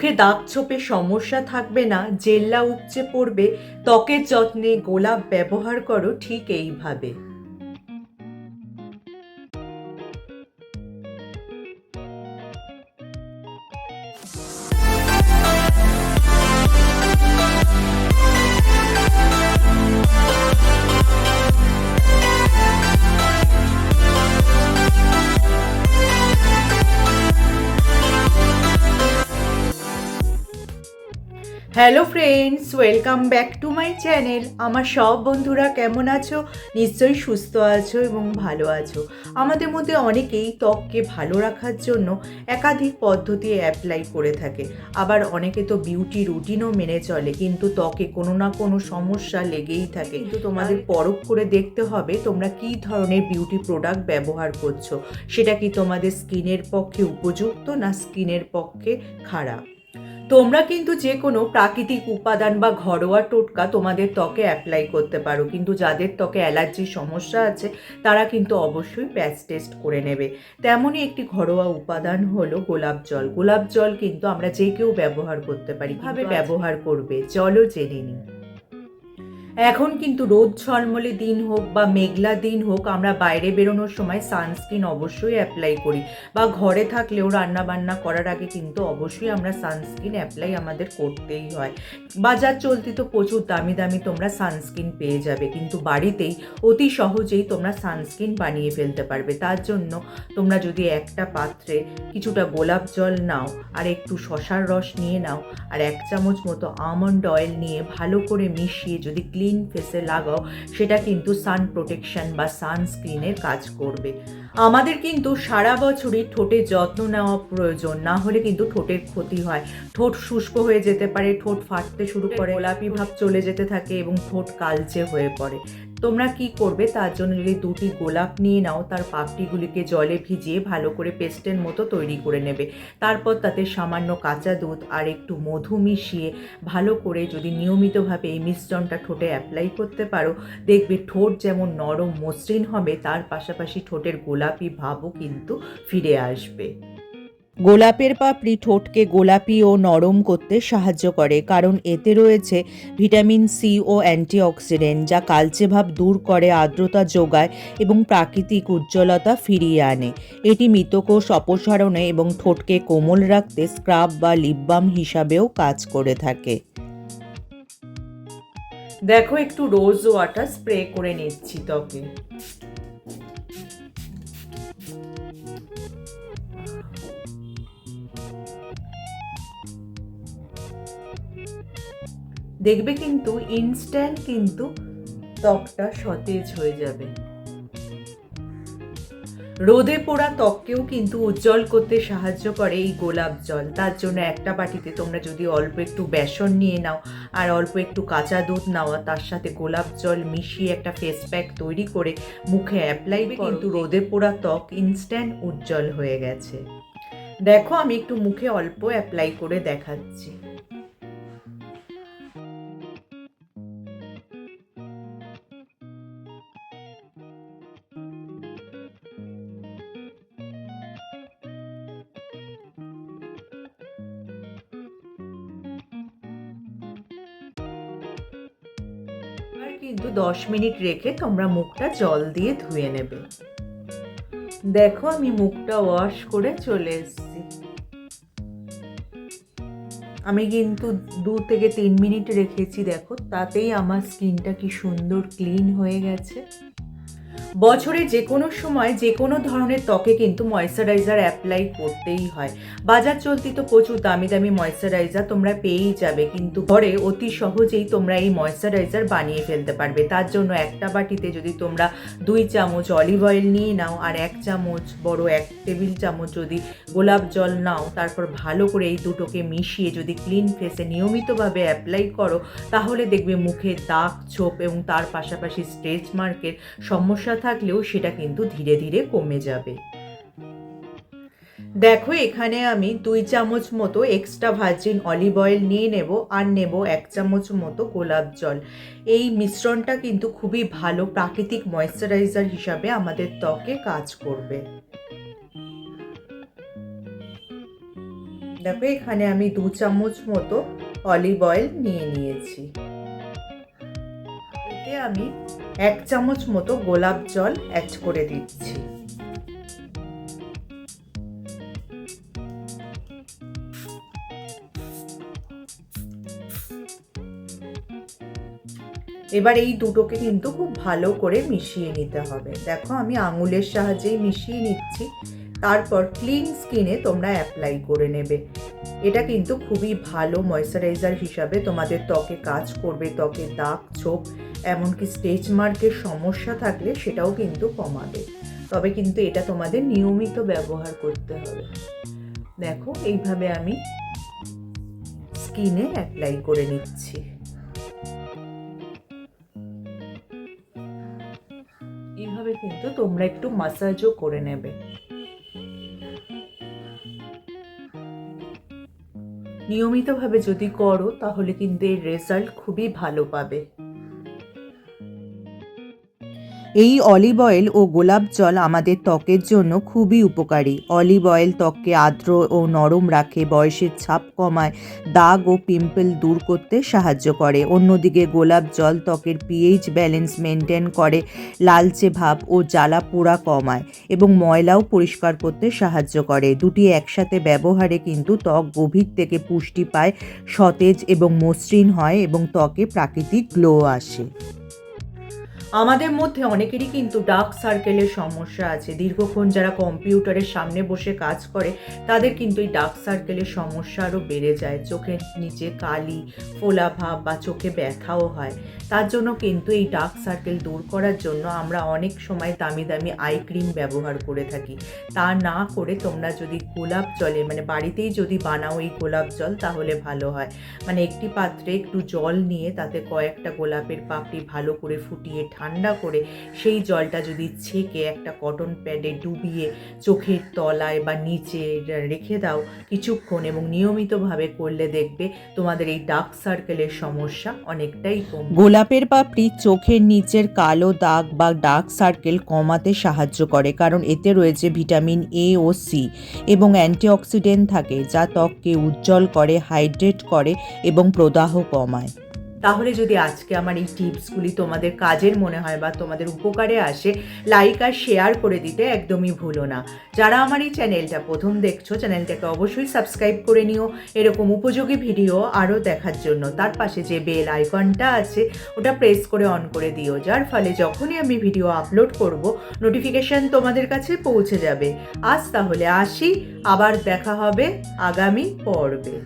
মুখে দাগ ছোপে সমস্যা থাকবে না, জেল্লা উপচে পড়বে, ত্বকের যত্নে গোলাপ ব্যবহার করো ঠিক এইভাবে। Hello friends, welcome back to my channel. আমার সব বন্ধুরা কেমন আছো? নিশ্চয়ই সুস্থ আছো এবং ভালো আছো। আমাদের মধ্যে অনেকেই ত্বককে ভালো রাখার জন্য একাধিক পদ্ধতি অ্যাপ্লাই করে থাকে, আবার অনেকে তো বিউটি রুটিনও মেনে চলে, কিন্তু ত্বকে কোনো না কোনো সমস্যা লেগেই থাকে। কিন্তু তোমাদের পরখ করে দেখতে হবে তোমরা কী ধরনের বিউটি প্রোডাক্ট ব্যবহার করছো, সেটা কি তোমাদের স্কিনের পক্ষে উপযুক্ত না স্কিনের পক্ষে খারাপ। তোমরা কিন্তু যে কোনো প্রাকৃতিক উপাদান বা ঘরোয়া টোটকা তোমাদের ত্বকে অ্যাপ্লাই করতে পারো, কিন্তু যাদের ত্বকে অ্যালার্জির সমস্যা আছে তারা কিন্তু অবশ্যই প্যাচ টেস্ট করে নেবে। তেমনই একটি ঘরোয়া উপাদান হলো গোলাপ জল। গোলাপ জল কিন্তু আমরা যে কেউ ব্যবহার করতে পারি। কিভাবে ব্যবহার করবে চলো জেনে নিই। এখন কিন্তু রোদ ঝলমলে দিন হোক বা মেঘলা দিন হোক, আমরা বাইরে বেরোনোর সময় সানস্ক্রিন অবশ্যই অ্যাপ্লাই করি, বা ঘরে থাকলেও রান্না বান্না করার আগে কিন্তু অবশ্যই আমরা সানস্ক্রিন অ্যাপ্লাই আমাদের করতেই হয়। বাজার চলতি তো প্রচুর দামি দামি তোমরা সানস্ক্রিন পেয়ে যাবে, কিন্তু বাড়িতেই অতি সহজেই তোমরা সানস্ক্রিন বানিয়ে ফেলতে পারবে। তার জন্য তোমরা যদি একটা পাত্রে কিছুটা গোলাপ জল নাও, আর একটু শসার রস নিয়ে নাও, আর 1 চামচ মতো আমন্ড অয়েল নিয়ে ভালো করে মিশিয়ে যদি ক্লিন ফেসে লাগাও, সেটা কিন্তু সান প্রোটেকশন বা সানস্ক্রিনের কাজ করবে। আমাদের কিন্তু সারা বছরই ঠোঁটের যত্ন নেওয়া প্রয়োজন, না হলে কিন্তু ঠোঁটের ক্ষতি হয়। ঠোঁট শুষ্ক হয়ে যেতে পারে, ঠোঁট ফাটতে শুরু করে, গোলাপি ভাব চলে যেতে থাকে এবং ঠোঁট কালচে হয়ে পড়ে। তোমরা কি করবে, তার জন্য যদি 2টি গোলাপ নিয়ে নাও, তার পাপড়িগুলিকে জলে ভিজিয়ে ভালো করে পেস্টের মতো তৈরি করে নেবে। তারপর তাতে সামান্য কাঁচা দুধ আর একটু মধু মিশিয়ে ভালো করে যদি নিয়মিতভাবে এই মিশ্রণটা ঠোঁটে অ্যাপ্লাই করতে পারো, দেখবে ঠোঁট যেমন নরম মসৃণ হবে, তার পাশাপাশি ঠোঁটের গোলাপি ভাবও কিন্তু ফিরে আসবে। গোলাপের পাপড়ি ঠোঁটকে গোলাপি ও নরম করতে সাহায্য করে, কারণ এতে রয়েছে ভিটামিন সি ও অ্যান্টিঅক্সিডেন্ট, যা কালচে ভাব দূর করে, আর্দ্রতা যোগায় এবং প্রাকৃতিক উজ্জ্বলতা ফিরিয়ে আনে। এটি মৃতকোষ অপসারণে এবং ঠোঁটকে কোমল রাখতে স্ক্রাব বা লিপ বাম হিসাবেও কাজ করে থাকে। দেখো, একটু রোজ ওয়াটার স্প্রে করে নিচ্ছি ত্বকে। দেখবে কিন্তু ইনস্ট্যান্ট কিন্তু ত্বকটা সতেজ হয়ে যাবে। রোদে পোড়া ত্বককেও কিন্তু উজ্জ্বল করতে সাহায্য করে এই গোলাপ জল। তার জন্য একটা বাটিতে তোমরা যদি অল্প একটু বেসন নিয়ে নাও, আর অল্প একটু কাঁচা দুধ নাও, তার সাথে গোলাপ জল মিশিয়ে একটা ফেস প্যাক তৈরি করে মুখে অ্যাপ্লাই করো, কিন্তু রোদে পোড়া ত্বক ইনস্ট্যান্ট উজ্জ্বল হয়ে গেছে। দেখো, আমি একটু মুখে অল্প অ্যাপ্লাই করে দেখাচ্ছি। কিন্তু 10 মিনিট রেখে তোমরা মুখটা জল দিয়ে ধুয়ে নেবে। দেখো, আমি মুখটা ওয়াশ করে চলে এসেছি। আমি কিন্তু 2 থেকে 3 মিনিট রেখেছি, দেখো তাতেই আমার স্কিনটা কি সুন্দর ক্লিন হয়ে গেছে। বছরে যে কোনো সময় যে কোনো ধরনের ত্বকে কিন্তু ময়েশ্চারাইজার অ্যাপ্লাই করতেই হয়। বাজার চলতি তো প্রচুর দামি দামি ময়েশ্চারাইজার তোমরা পেয়েই যাবে, কিন্তু ঘরে অতি সহজেই তোমরা এই ময়েশ্চারাইজার বানিয়ে ফেলতে পারবে। তার জন্য একটা বাটিতে যদি তোমরা 2 চামচ অলিভ অয়েল নিয়ে নাও, আর 1 চামচ বড় 1 টেবিল চামচ যদি গোলাপ জল নাও, তারপর ভালো করে এই দুটোকে মিশিয়ে যদি ক্লিন ফেসে নিয়মিতভাবে অ্যাপ্লাই করো, তাহলে দেখবে মুখে দাগ ছোপ এবং তার পাশাপাশি স্ট্রেচ মার্কের সমস্যা থাকলেও সেটা কিন্তু ধীরে ধীরে কমে যাবে। দেখো, এখানে আমি 2 চামচ মতো এক্সট্রা ভার্জিন অলিভ অয়েল নিয়ে নেব, আর নেব 1 চামচ মতো গোলাপ জল। এই মিশ্রণটা কিন্তু খুবই ভালো প্রাকৃতিক ময়েশ্চারাইজার হিসাবে আমাদের ত্বকে কাজ করবে। দেখো এখানে আমি 2 চামচ মতো অলিভ অয়েল নিয়ে নিয়েছি। এতে আমি 1 চামচ মতো গোলাপ জল অ্যাড করে দিচ্ছি। এবার এই দুটোকে কিন্তু খুব ভালো করে মিশিয়ে নিতে হবে। দেখো আমি আঙুলের সাহায্যেই মিশিয়ে নিচ্ছি, তারপর ক্লিন স্কিনে তোমরা অ্যাপ্লাই করে নেবে। এটা কিন্তু খুবই ভালো ময়শ্চারাইজার হিসাবে তোমাদের ত্বকে কাজ করবে, ত্বকে দাগ ছোপ এমনকি স্টেচ মার্কের সমস্যা থাকলে সেটাও কিন্তু কমাবে। তবে কিন্তু এটা তোমাদের নিয়মিত ব্যবহার করতে হবে। দেখো এইভাবে আমি স্কিনে অ্যাপ্লাই করে নিচ্ছি। এইভাবে কিন্তু তোমরা একটু মাসাজও করে নেবে। নিয়মিতভাবে যদি করো তাহলে কিন্তু এর রেজাল্ট খুবই ভালো পাবে। এই অলিভ অয়েল ও গোলাপ জল আমাদের ত্বকের জন্য খুবই উপকারী। অলিভ অয়েল ত্বককে আর্দ্র ও নরম রাখে, বয়সের ছাপ কমায়, দাগ ও পিম্পল দূর করতে সাহায্য করে। অন্যদিকে গোলাপ জল ত্বকের পিএইচ ব্যালেন্স মেনটেন করে, লালচে ভাব ও জ্বালা পোড়া কমায় এবং ময়লাও পরিষ্কার করতে সাহায্য করে। দুটি একসাথে ব্যবহারে কিন্তু ত্বক গভীর থেকে পুষ্টি পায়, সতেজ এবং মসৃণ হয় এবং ত্বকে প্রাকৃতিক গ্লো আসে। আমাদের মধ্যে অনেকেরই কিন্তু ডার্ক সার্কেলের সমস্যা আছে। দীর্ঘক্ষণ যারা কম্পিউটারের সামনে বসে কাজ করে তাদের কিন্তু এই ডার্ক সার্কেলের সমস্যা আরও বেড়ে যায়। চোখের নিচে কালি, ফোলা ভাব বা চোখে ব্যথাও হয়। তার জন্য কিন্তু এই ডার্ক সার্কেল দূর করার জন্য আমরা অনেক সময় দামি দামি আই ক্রিম ব্যবহার করে থাকি। তা না করে তোমরা যদি গোলাপ জলে বাড়িতেই যদি বানাও এই গোলাপ জল তাহলে ভালো হয়। একটি পাত্রে একটু জল নিয়ে তাতে কয়েকটা গোলাপের পাপড়ি ভালো করে ফুটিয়ে ঠান্ডা করে সেই জলটা যদি ছেঁকে একটা কটন প্যাডে ডুবিয়ে চোখের তলায় বা নিচে রেখে দাও কিছুক্ষণ এবং নিয়মিতভাবে করলে দেখবে তোমাদের এই ডার্ক সার্কেলের সমস্যা অনেকটাই কমবে। গোলাপের পাপড়ি চোখের নিচের কালো দাগ বা ডার্ক সার্কেল কমাতে সাহায্য করে, কারণ এতে রয়েছে ভিটামিন এ ও সি এবং অ্যান্টিঅক্সিডেন্ট থাকে যা ত্বককে উজ্জ্বল করে, হাইড্রেট করে এবং প্রদাহ কমায়। তাহলে যদি আজকে আমার এই টিপসগুলি তোমাদের কাজের মনে হয় বা তোমাদের উপকারে আসে, লাইক আর শেয়ার করে দিতে একদমই ভুলো না। যারা আমার এই চ্যানেলটা প্রথম দেখছো, চ্যানেলটাকে অবশ্যই সাবস্ক্রাইব করে নিও এরকম উপযোগী ভিডিও আরও দেখার জন্য। তার পাশে যে বেল আইকনটা আছে ওটা প্রেস করে অন করে দিও, যার ফলে যখনই আমি ভিডিও আপলোড করব নোটিফিকেশান তোমাদের কাছে পৌঁছে যাবে। আজ তাহলে আসি, আবার দেখা হবে আগামী পর্বে।